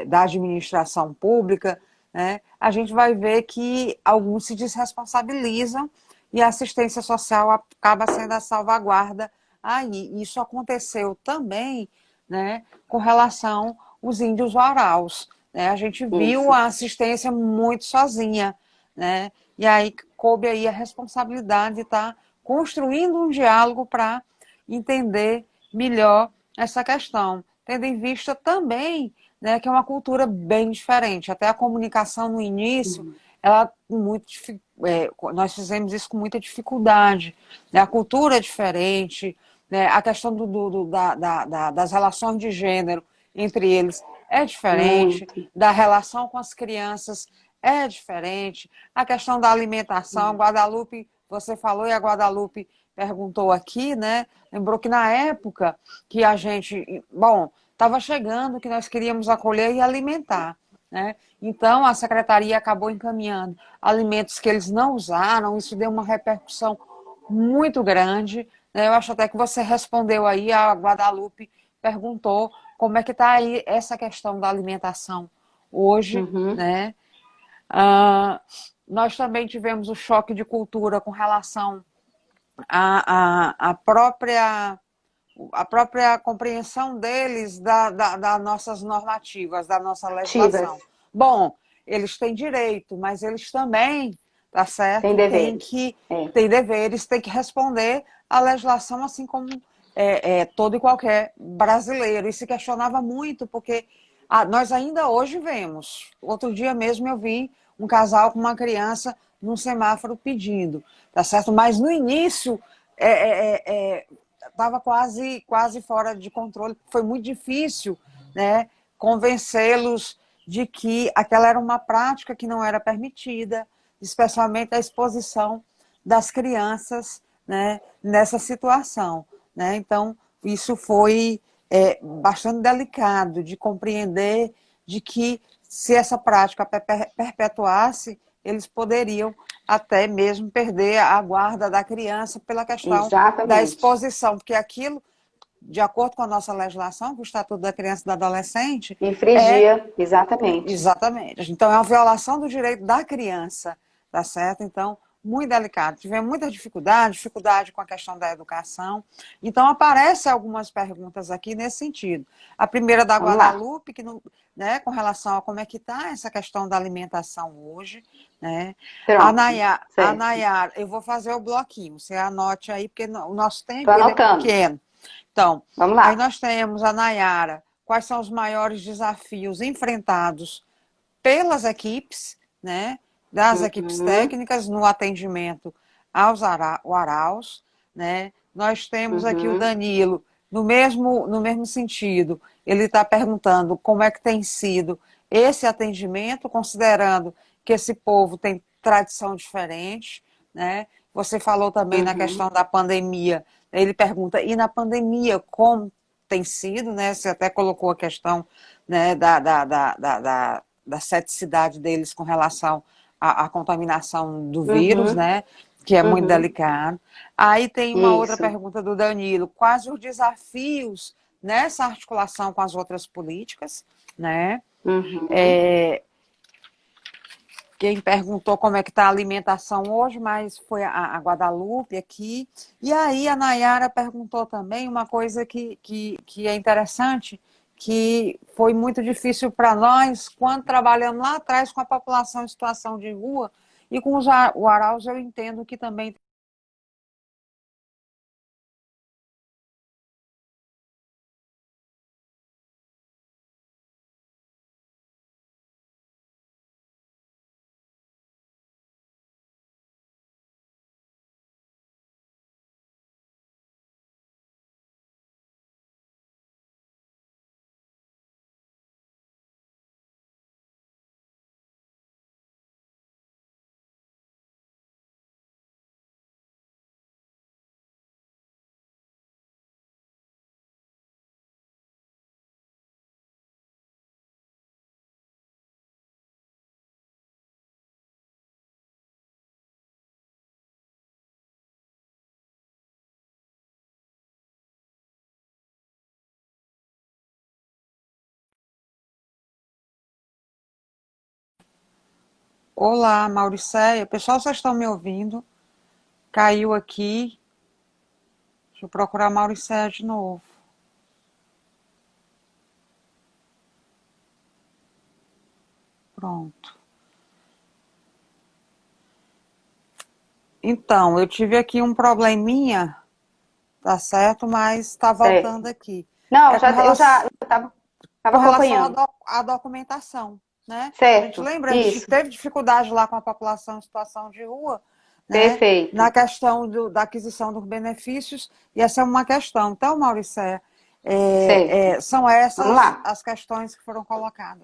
da administração pública, né, a gente vai ver que alguns se desresponsabilizam e a assistência social acaba sendo a salvaguarda aí. Isso aconteceu também, né, com relação aos índios waraus. Né? A gente viu Isso. a assistência muito sozinha, né? E aí coube aí a responsabilidade de estar construindo um diálogo para entender melhor essa questão, tendo em vista também, né, que é uma cultura bem diferente. Até a comunicação no início, ela muito nós fizemos isso com muita dificuldade. Né? A cultura é diferente, né? A questão das relações de gênero entre eles é diferente, Muito. da relação com as crianças é diferente, a questão da alimentação, a Guadalupe, você falou e a Guadalupe perguntou aqui, né? Lembrou que na época que a gente, bom, estava chegando, que nós queríamos acolher e alimentar, né? Então a secretaria acabou encaminhando alimentos que eles não usaram, isso deu uma repercussão muito grande, né? Eu acho até que você respondeu aí, a Guadalupe perguntou como é que está aí essa questão da alimentação hoje, Uhum. né? Nós também tivemos o choque de cultura com relação à própria compreensão deles das nossas normativas, da nossa legislação. Ativas. Bom, eles têm direito, mas eles também, tá certo, Tem deveres. É. têm deveres, têm que responder à legislação, assim como todo e qualquer brasileiro. E se questionava muito, porque nós ainda hoje vemos. Outro dia mesmo eu vi um casal com uma criança num semáforo pedindo, tá certo? Mas no início estava quase fora de controle. Foi muito difícil, né, convencê-los de que aquela era uma prática que não era permitida, especialmente a exposição das crianças, né, nessa situação. Né? Então, isso foi bastante delicado de compreender de que se essa prática perpetuasse, eles poderiam até mesmo perder a guarda da criança pela questão da Exatamente. exposição, porque aquilo, de acordo com a nossa legislação, com o Estatuto da Criança e do Adolescente, é Infringia, exatamente. exatamente. Então, é uma violação do direito da criança, tá certo? Então, muito delicado. Tivemos muita dificuldade com a questão da educação. Então, aparecem algumas perguntas aqui nesse sentido. A primeira da Vamos lá. Guadalupe, que não, né, com relação a como é que está essa questão da alimentação hoje. Né? Pronto, A Nayara, eu vou fazer o bloquinho, você anote aí, porque o nosso tempo estou ele é anotando. pequeno. Então, Vamos lá. aí nós temos a Nayara, quais são os maiores desafios enfrentados pelas equipes, né, das equipes técnicas no atendimento aos waraus, né? Nós temos aqui o Danilo, no mesmo sentido, ele está perguntando como é que tem sido esse atendimento, considerando que esse povo tem tradição diferente, né? Você falou também na questão da pandemia, ele pergunta, e na pandemia, como tem sido, né? Você até colocou a questão, né, da ceticidade deles com relação à contaminação do vírus, né? Que é muito delicado. Aí tem uma outra pergunta do Danilo. Quais os desafios nessa articulação com as outras políticas, né? Quem perguntou como é que está a alimentação hoje, mas foi a Guadalupe aqui. E aí a Nayara perguntou também uma coisa que é interessante, que foi muito difícil para nós quando trabalhamos lá atrás com a população em situação de rua, e com os waraus eu entendo que também. Olá, Mauricéia. Pessoal, vocês estão me ouvindo? Caiu aqui. Deixa eu procurar a Mauricéia de novo. Pronto. Então, eu tive aqui um probleminha, tá certo? Mas está voltando aqui. Não, eu já estava acompanhando. À documentação, né? Certo, a gente lembra, a gente teve dificuldade lá com a população em situação de rua, né? Perfeito. Na questão da aquisição dos benefícios, e essa é uma questão. Então, Mauricéia, são essas as questões que foram colocadas.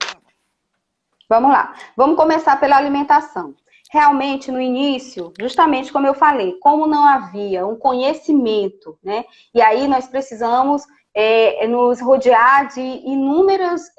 Vamos lá. Vamos começar pela alimentação. Realmente, no início, justamente como eu falei, como não havia um conhecimento, né? E aí nós precisamos nos rodear de inúmeras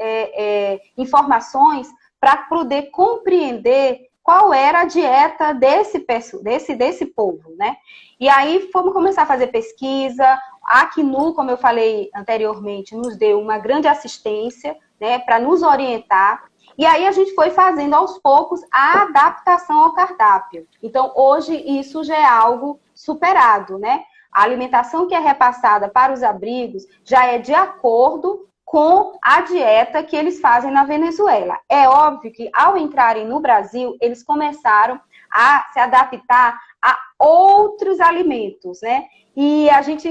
informações para poder compreender qual era a dieta desse povo, né? E aí fomos começar a fazer pesquisa. A Acnu, como eu falei anteriormente, nos deu uma grande assistência, né, para nos orientar. E aí a gente foi fazendo aos poucos a adaptação ao cardápio. Então, hoje isso já é algo superado, né? A alimentação que é repassada para os abrigos já é de acordo com a dieta que eles fazem na Venezuela. É óbvio que ao entrarem no Brasil, eles começaram a se adaptar a outros alimentos, né? E a gente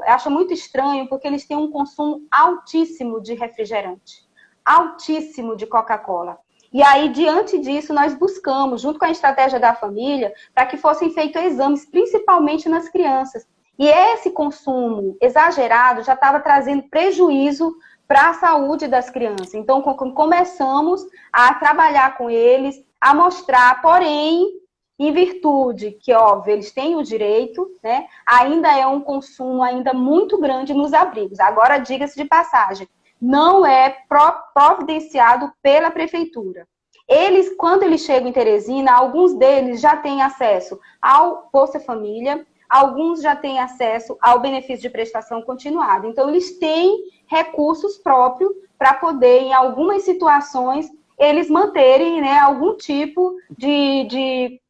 acha muito estranho porque eles têm um consumo altíssimo de refrigerante, altíssimo de Coca-Cola. E aí, diante disso, nós buscamos, junto com a estratégia da família, para que fossem feitos exames, principalmente nas crianças. E esse consumo exagerado já estava trazendo prejuízo para a saúde das crianças. Então, começamos a trabalhar com eles, a mostrar, porém, em virtude que, óbvio, eles têm o direito, né? Ainda é um consumo ainda muito grande nos abrigos. Agora, diga-se de passagem, não é providenciado pela prefeitura. Eles, quando eles chegam em Teresina, alguns deles já têm acesso ao Bolsa Família, alguns já têm acesso ao benefício de prestação continuada. Então, eles têm recursos próprios para poder, em algumas situações, eles manterem, né, algum tipo de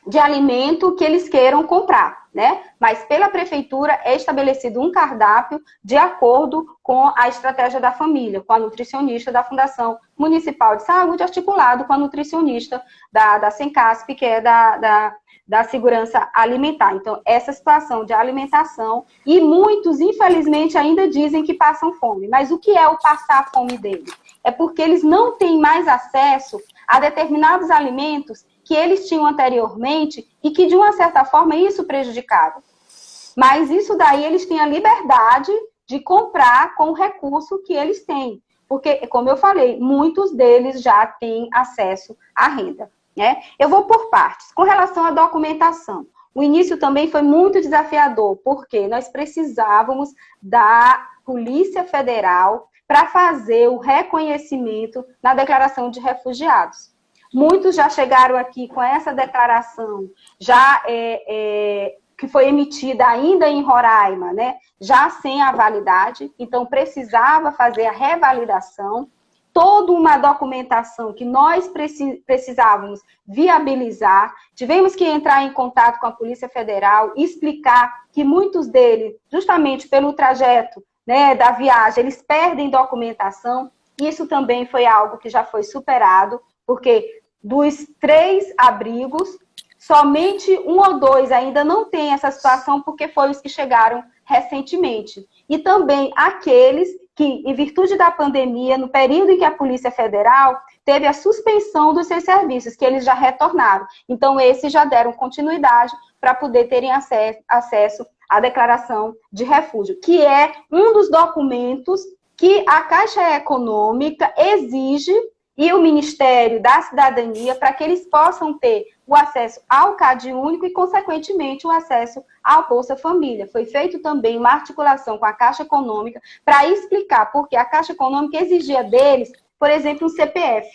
de alimento que eles queiram comprar, né? Mas pela prefeitura é estabelecido um cardápio de acordo com a estratégia da família, com a nutricionista da Fundação Municipal de Saúde, articulado com a nutricionista da Sencasp, que é da segurança alimentar. Então, essa situação de alimentação, e muitos, infelizmente, ainda dizem que passam fome. Mas o que é o passar fome deles? É porque eles não têm mais acesso a determinados alimentos que eles tinham anteriormente e que, de uma certa forma, isso prejudicava. Mas isso daí eles têm a liberdade de comprar com o recurso que eles têm. Porque, como eu falei, muitos deles já têm acesso à renda, né? Eu vou por partes. Com relação à documentação, o início também foi muito desafiador, porque nós precisávamos da Polícia Federal para fazer o reconhecimento na declaração de refugiados. Muitos já chegaram aqui com essa declaração, já que foi emitida ainda em Roraima, né? Já sem a validade, então precisava fazer a revalidação, toda uma documentação que nós precisávamos viabilizar. Tivemos que entrar em contato com a Polícia Federal e explicar que muitos deles, justamente pelo trajeto, né, da viagem, eles perdem documentação. Isso também foi algo que já foi superado, porque dos 3 abrigos, somente 1 ou 2 ainda não tem essa situação, porque foram os que chegaram recentemente. E também aqueles que, em virtude da pandemia, no período em que a Polícia Federal teve a suspensão dos seus serviços, que eles já retornaram. Então, esses já deram continuidade para poder terem acesso à declaração de refúgio, que é um dos documentos que a Caixa Econômica exige e o Ministério da Cidadania para que eles possam ter o acesso ao CAD único e, consequentemente, o acesso ao Bolsa Família. Foi feito também uma articulação com a Caixa Econômica para explicar porque a Caixa Econômica exigia deles, por exemplo, um CPF.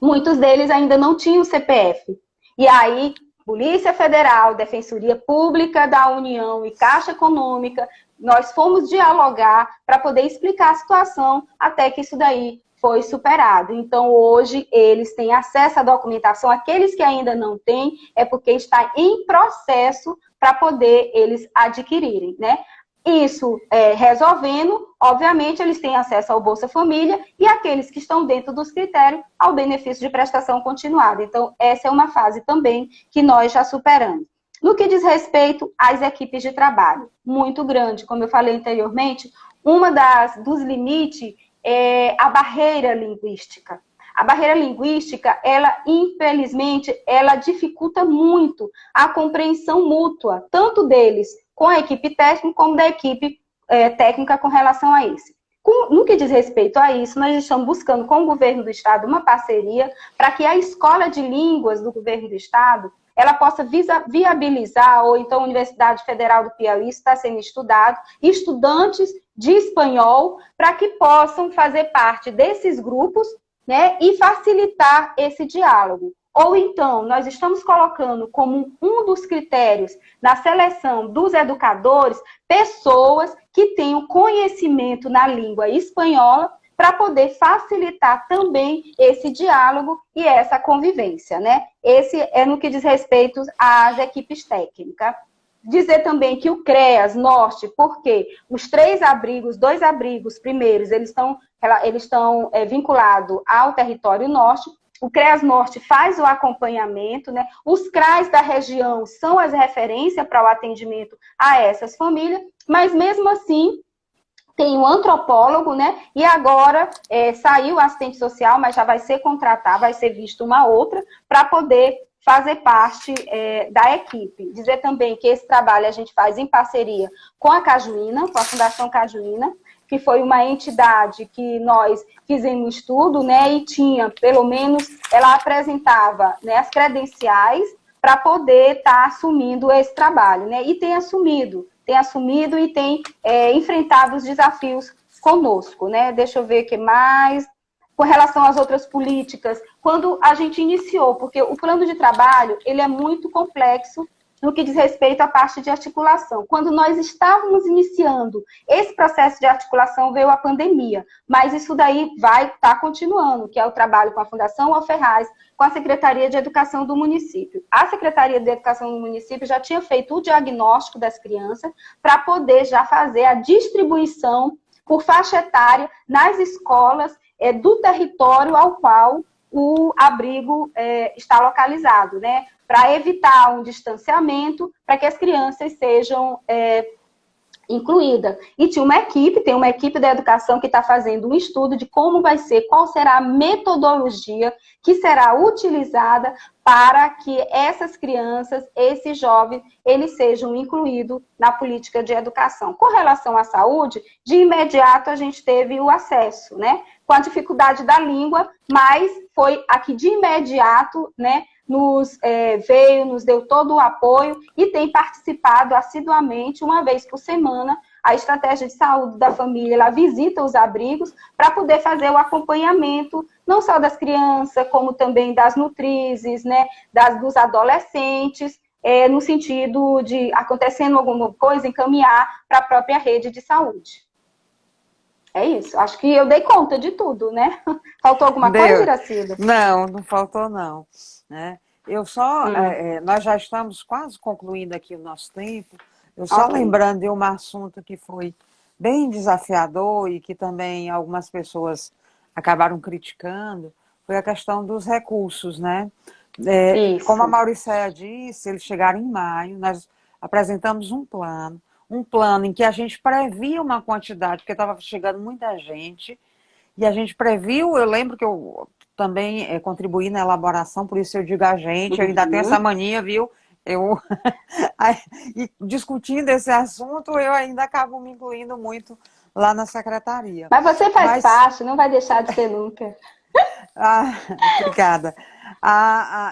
Muitos deles ainda não tinham CPF. E aí, Polícia Federal, Defensoria Pública da União e Caixa Econômica, nós fomos dialogar para poder explicar a situação até que isso daí foi superado. Então, hoje, eles têm acesso à documentação. Aqueles que ainda não têm, é porque está em processo para poder eles adquirirem, né? Isso resolvendo, obviamente, eles têm acesso ao Bolsa Família e aqueles que estão dentro dos critérios ao benefício de prestação continuada. Então, essa é uma fase também que nós já superamos. No que diz respeito às equipes de trabalho, muito grande, como eu falei anteriormente, uma dos limites é a barreira linguística. A barreira linguística, ela, infelizmente, ela dificulta muito a compreensão mútua, tanto deles com a equipe técnica, como da equipe técnica com relação a esse. No que diz respeito a isso, nós estamos buscando com o governo do estado uma parceria para que a escola de línguas do governo do estado ela possa viabilizar, ou então a Universidade Federal do Piauí, isso está sendo estudado, estudantes de espanhol, para que possam fazer parte desses grupos, né, e facilitar esse diálogo. Ou então, nós estamos colocando como um dos critérios na seleção dos educadores, pessoas que tenham conhecimento na língua espanhola, para poder facilitar também esse diálogo e essa convivência, né? Esse é no que diz respeito às equipes técnicas. Dizer também que o CREAS Norte, porque os 2 abrigos primeiros, eles estão vinculados ao território norte. O CREAS Norte faz o acompanhamento, né? Os CRAs da região são as referências para o atendimento a essas famílias, mas mesmo assim, tem um antropólogo, né? E agora saiu o assistente social, mas já vai ser contratado, vai ser visto uma outra, para poder fazer parte da equipe. Dizer também que esse trabalho a gente faz em parceria com a Cajuína, com a Fundação Cajuína, que foi uma entidade que nós fizemos um estudo, né? E tinha, pelo menos, ela apresentava, né, as credenciais para poder estar assumindo esse trabalho, né? E tem assumido e tem enfrentado os desafios conosco, né? Deixa eu ver o que mais. Com relação às outras políticas, quando a gente iniciou, porque o plano de trabalho, ele é muito complexo no que diz respeito à parte de articulação. Quando nós estávamos iniciando esse processo de articulação, veio a pandemia, mas isso daí vai estar continuando, que é o trabalho com a Fundação Alferraz, com a Secretaria de Educação do município. A Secretaria de Educação do município já tinha feito o diagnóstico das crianças para poder já fazer a distribuição por faixa etária nas escolas do território ao qual o abrigo está localizado, né? Para evitar um distanciamento, para que as crianças sejam incluída. E tem uma equipe da educação que está fazendo um estudo de como vai ser, qual será a metodologia que será utilizada para que essas crianças, esses jovens, eles sejam incluídos na política de educação. Com relação à saúde, de imediato a gente teve o acesso, né? Com a dificuldade da língua, mas foi aqui de imediato, né? Nos deu todo o apoio e tem participado assiduamente, uma vez por semana, a estratégia de saúde da família, ela visita os abrigos para poder fazer o acompanhamento, não só das crianças, como também das nutrizes, né, dos adolescentes, no sentido de, acontecendo alguma coisa, encaminhar para a própria rede de saúde. É isso, acho que eu dei conta de tudo, né? Faltou alguma coisa, Iracida? Não, não faltou não. Né? Eu só, nós já estamos quase concluindo aqui o nosso tempo, eu só lembrando de um assunto que foi bem desafiador e que também algumas pessoas acabaram criticando, foi a questão dos recursos, né? Como a Mauricéia disse, eles chegaram em maio, nós apresentamos um plano em que a gente previa uma quantidade, porque estava chegando muita gente, e a gente previu, eu lembro que eu também contribuí na elaboração, por isso eu digo a gente, eu ainda tenho essa mania, viu? E discutindo esse assunto, eu ainda acabo me incluindo muito lá na secretaria. Mas você faz parte, não vai deixar de ser nunca. Obrigada.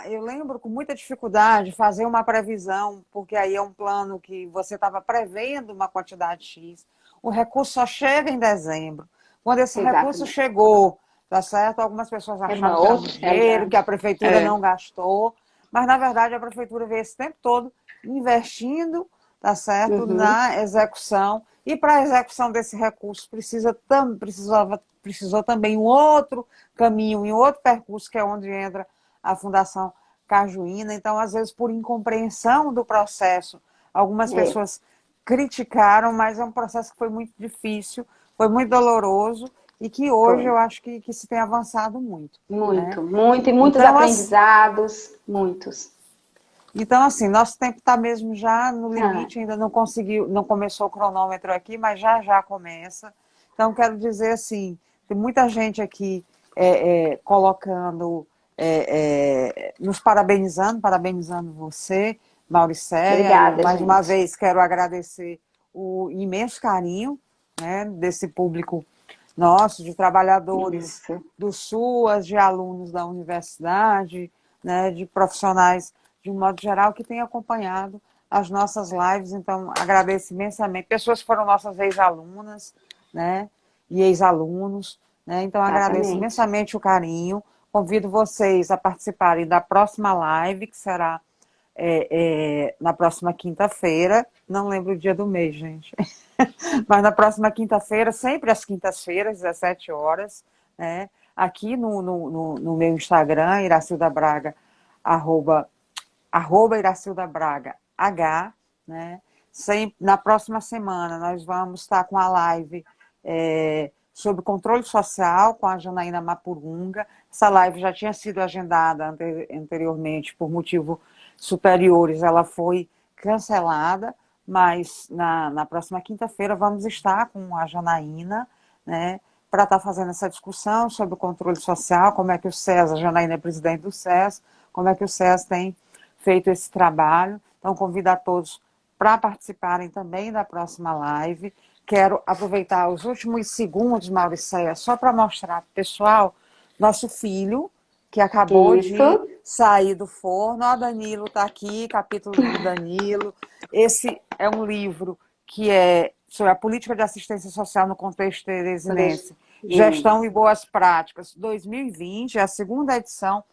Eu lembro com muita dificuldade fazer uma previsão, porque aí é um plano que você estava prevendo uma quantidade X. O recurso só chega em dezembro. Quando esse recurso chegou, tá certo? Algumas pessoas acharam que era um dinheiro, que a prefeitura não gastou, mas na verdade a prefeitura veio esse tempo todo investindo, tá certo? Na execução. E para a execução desse recurso precisou também um outro caminho, um outro percurso, que é onde entra a Fundação Cajuína. Então, às vezes, por incompreensão do processo, algumas pessoas criticaram, mas é um processo que foi muito difícil, foi muito doloroso e que hoje eu acho que se tem avançado muito. Muito, e muitos aprendizados, muitos. Então, assim, nosso tempo está mesmo já no limite, ainda não começou o cronômetro aqui, mas já começa. Então, quero dizer assim, tem muita gente aqui colocando, nos parabenizando você, Mauricéia. Obrigada, mais uma vez, quero agradecer o imenso carinho, né, desse público nosso, de trabalhadores do SUAS, de alunos da universidade, né, de profissionais de um modo geral, que tem acompanhado as nossas lives. Então, agradeço imensamente. Pessoas que foram nossas ex-alunas, né, e ex-alunos, né, então agradeço imensamente o carinho. Convido vocês a participarem da próxima live, que será na próxima quinta-feira. Não lembro o dia do mês, gente. Mas na próxima quinta-feira, sempre às quintas-feiras, 17 horas, né, aqui no meu Instagram, Iracilda Braga, arroba Iracilda Braga H, né? Na próxima semana nós vamos estar com a live sobre controle social com a Janaína Mapurunga. Essa live já tinha sido agendada anteriormente por motivos superiores, ela foi cancelada, mas na próxima quinta-feira vamos estar com a Janaína, né, para estar fazendo essa discussão sobre o controle social, como é que o SES, a Janaína é presidente do SES, como é que o SES tem feito esse trabalho. Então, convido a todos para participarem também da próxima live. Quero aproveitar os últimos segundos, Mauricéia, só para mostrar para o pessoal nosso filho, que acabou de sair do forno. Ó, Danilo está aqui, capítulo do Danilo. Esse é um livro que é sobre a política de assistência social no contexto teresinense, Gestão e Boas Práticas, 2020, é a segunda edição.